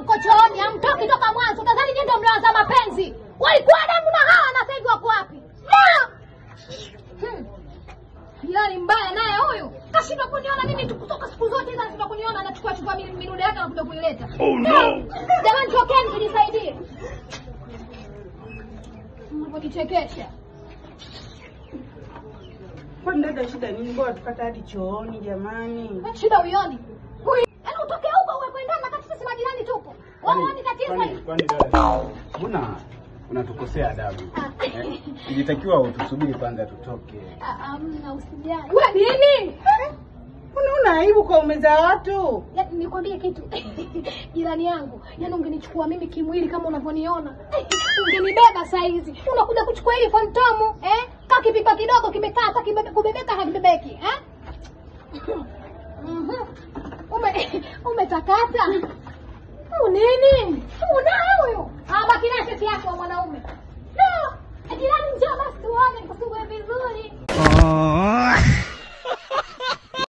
mko chooni, hamtoki toka mwanzo. Utadhani nyinyi ndio mlaza mapenzi. Walikuwa Adamu na Hawa na sasa hivi wako wapi? Yaani mbaya naye huyu. Kashindwa kuniona mimi kutoka siku zote hizo, anashindwa kuniona, anachukua minude yake na kuja kuileta. Oh no. Jamani tokeni tujisaidie. Mnapokichekesha. Kwa dada shida nini? Bora tukata hadi chooni jamani. Shida uioni? Yaani utoke huko uwe kwenda na kati sisi majirani tupo. Waoni tatizo hili? Kwani dada, mbona unatukosea adabu? Ilitakiwa utusubiri kwanza tutoke. Hamna usijali. Wewe nini? Unaona aibu kwa umeza watu? Yaani nikwambie kitu. Jirani yangu, yaani ungenichukua mimi kimwili kama unavyoniona. Ungenibeba saa hizi. Unakuja kuchukua hili fantomu, Kakipipa kidogo kimekaa hata kubebeka hakibebeki, Umetakata? Nini?